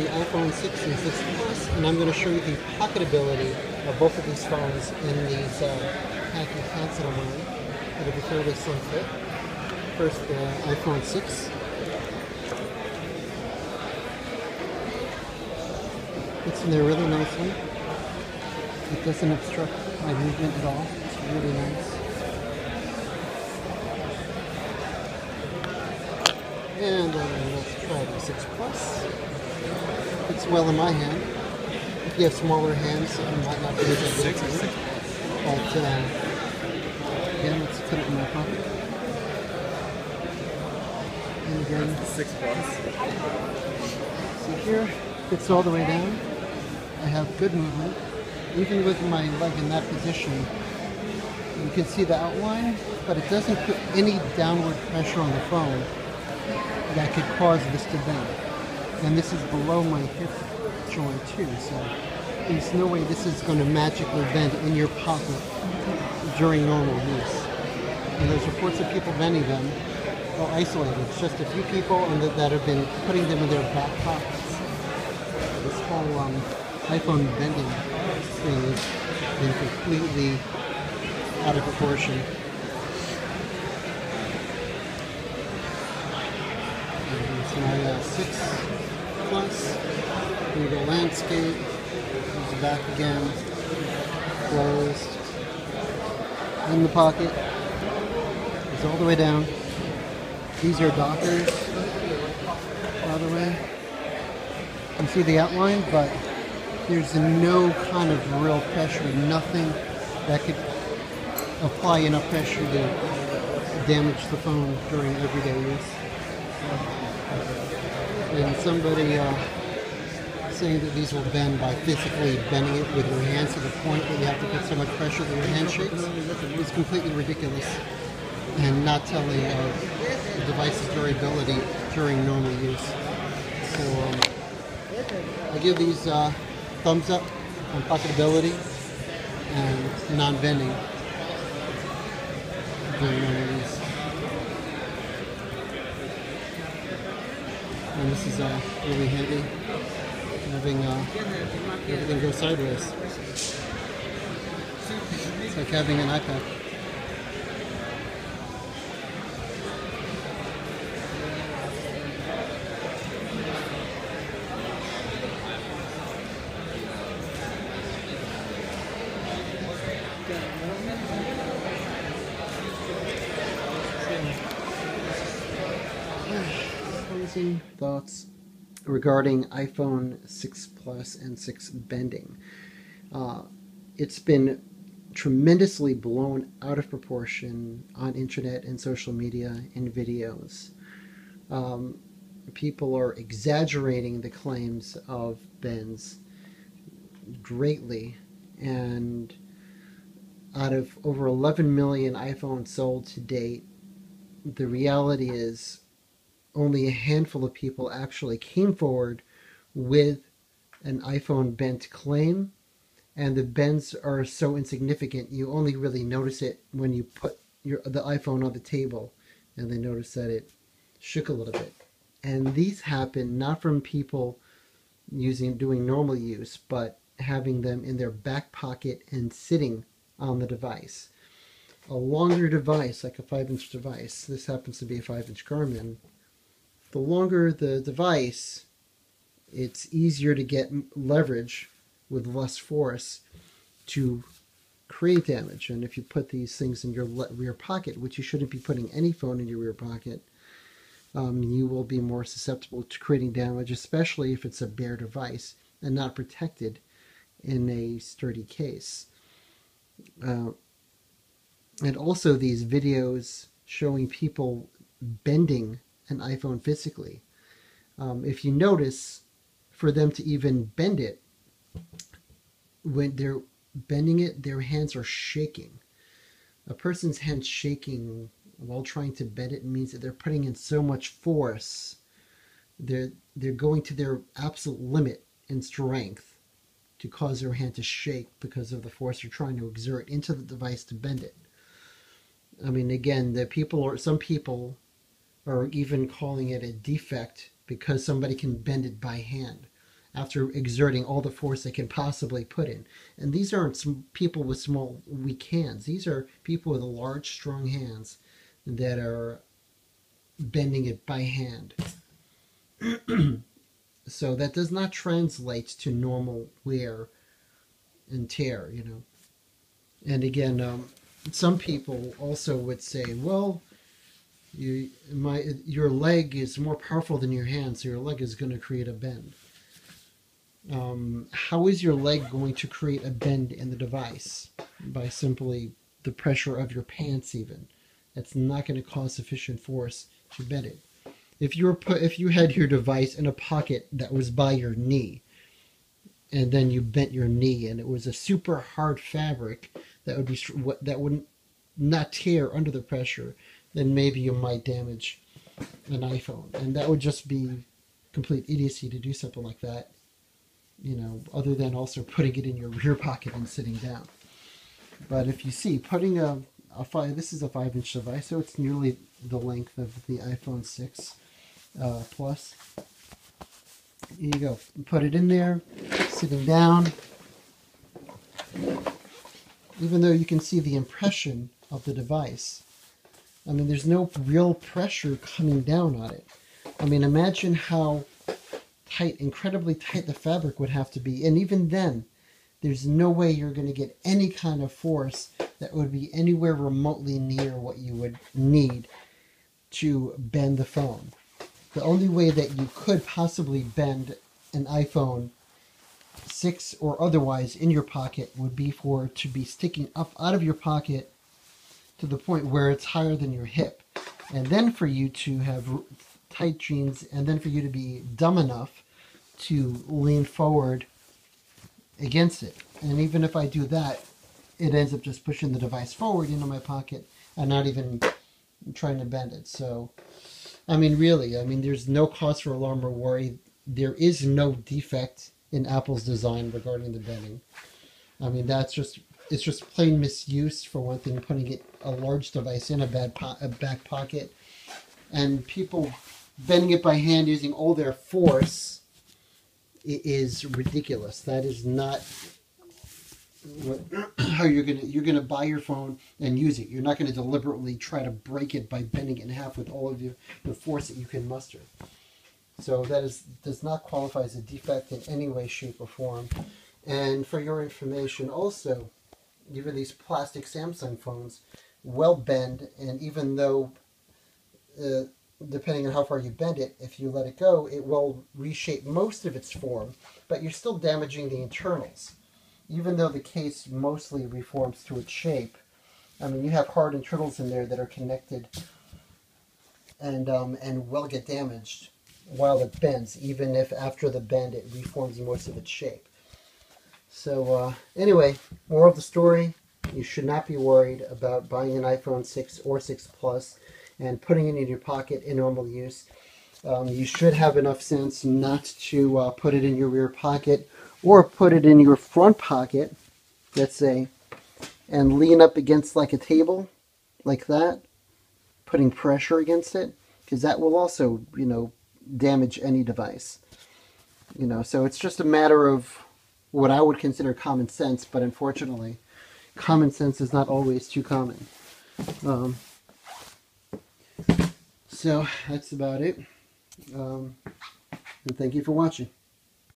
the iPhone 6 and 6 Plus, and I'm going to show you the pocketability of both of these phones in these khaki pants that I'm wearing. It'll be fairly slim fit. First, the iPhone 6. Fits in there really nicely. It doesn't obstruct my movement at all. It's really nice. And let's try the 6 Plus. Fits well in my hand. If you have smaller hands, you might not be able to get it to it. But again, let's put it in my pocket. And again, 6 Plus. See here, fits all the way down. I have good movement. Even with my leg in that position, you can see the outline, but it doesn't put any downward pressure on the phone that could cause this to bend. And this is below my hip joint too, so there's no way this is going to magically bend in your pocket during normal use. And there's reports of people bending them or isolated. It's just a few people that have been putting them in their back pockets. This whole iPhone bending thing has been completely out of proportion. It's my 6 Plus. Here we go, landscape. There's the back again. Closed. In the pocket. It's all the way down. These are Dockers, by the way. You can see the outline, but there's no kind of real pressure, nothing that could apply enough pressure to damage the phone during everyday use. And somebody saying that these will bend by physically bending it with your hands to the point that you have to put so much pressure that your hand shakes is completely ridiculous and not telling the device's durability during normal use. So I give these thumbs up on pocketability and non-bending during normal use. And this is really handy, having everything go sideways. It's like having an iPad. Closing thoughts regarding iPhone 6 Plus and 6 bending. It's been tremendously blown out of proportion on internet and social media and videos. People are exaggerating the claims of bends greatly, and out of over 11 million iPhones sold to date, the reality is only a handful of people actually came forward with an iPhone bent claim, and the bends are so insignificant you only really notice it when you put the iPhone on the table and then notice that it shook a little bit. And these happen not from people doing normal use, but having them in their back pocket and sitting on the device. A longer device, like a 5-inch device, this happens to be a 5-inch Garmin, the longer the device, it's easier to get leverage with less force to create damage. And if you put these things in your rear pocket, which you shouldn't be putting any phone in your rear pocket, you will be more susceptible to creating damage, especially if it's a bare device and not protected in a sturdy case. And also these videos showing people bending an iPhone physically. If you notice, for them to even bend it, when they're bending it, their hands are shaking. A person's hand shaking while trying to bend it means that they're putting in so much force. They're going to their absolute limit in strength to cause their hand to shake because of the force they're trying to exert into the device to bend it. I mean, again, some people are even calling it a defect because somebody can bend it by hand. after exerting all the force they can possibly put in. And these aren't some people with small, weak hands. These are people with large, strong hands that are bending it by hand. So that does not translate to normal wear and tear, you know. And again, some people also would say, well, your leg is more powerful than your hand, so your leg is going to create a bend. How is your leg going to create a bend in the device? By simply the pressure of your pants even. That's not going to cause sufficient force to bend it. If you had your device in a pocket that was by your knee, and then you bent your knee, and it was a super hard fabric that would not tear under the pressure, then maybe you might damage an iPhone, and that would just be complete idiocy to do something like that. You know, other than also putting it in your rear pocket and sitting down. But if you see, putting this is a 5-inch device, so it's nearly the length of the iPhone 6 Plus. Here you go. Put it in there, sitting down. Even though you can see the impression of the device, I mean, there's no real pressure coming down on it. I mean, imagine how tight, incredibly tight the fabric would have to be. And even then, there's no way you're going to get any kind of force that would be anywhere remotely near what you would need to bend the phone. The only way that you could possibly bend an iPhone 6 or otherwise in your pocket would be for it to be sticking up out of your pocket to the point where it's higher than your hip. And then for you to have tight jeans, and then for you to be dumb enough to lean forward against it. And even if I do that, it ends up just pushing the device forward into my pocket and not even trying to bend it. So, I mean, really, I mean, there's no cause for alarm or worry. There is no defect in Apple's design regarding the bending. I mean, it's just plain misuse, for one thing, putting a large device in a back pocket, and people bending it by hand using all their force is ridiculous. That is not how you're gonna buy your phone and use it. You're not gonna deliberately try to break it by bending it in half with all of the force that you can muster. So that does not qualify as a defect in any way, shape, or form. And for your information, also, even these plastic Samsung phones will bend, and even though, depending on how far you bend it, if you let it go, it will reshape most of its form, but you're still damaging the internals. Even though the case mostly reforms to its shape, I mean, you have hard internals in there that are connected and will get damaged while it bends, even if after the bend it reforms most of its shape. So anyway, moral of the story, you should not be worried about buying an iPhone 6 or 6 Plus and putting it in your pocket in normal use. You should have enough sense not to put it in your rear pocket or put it in your front pocket, let's say, and lean up against like a table, like that, putting pressure against it, because that will also, you know, damage any device. You know, so it's just a matter of what I would consider common sense, but unfortunately, common sense is not always too common. So that's about it. And thank you for watching.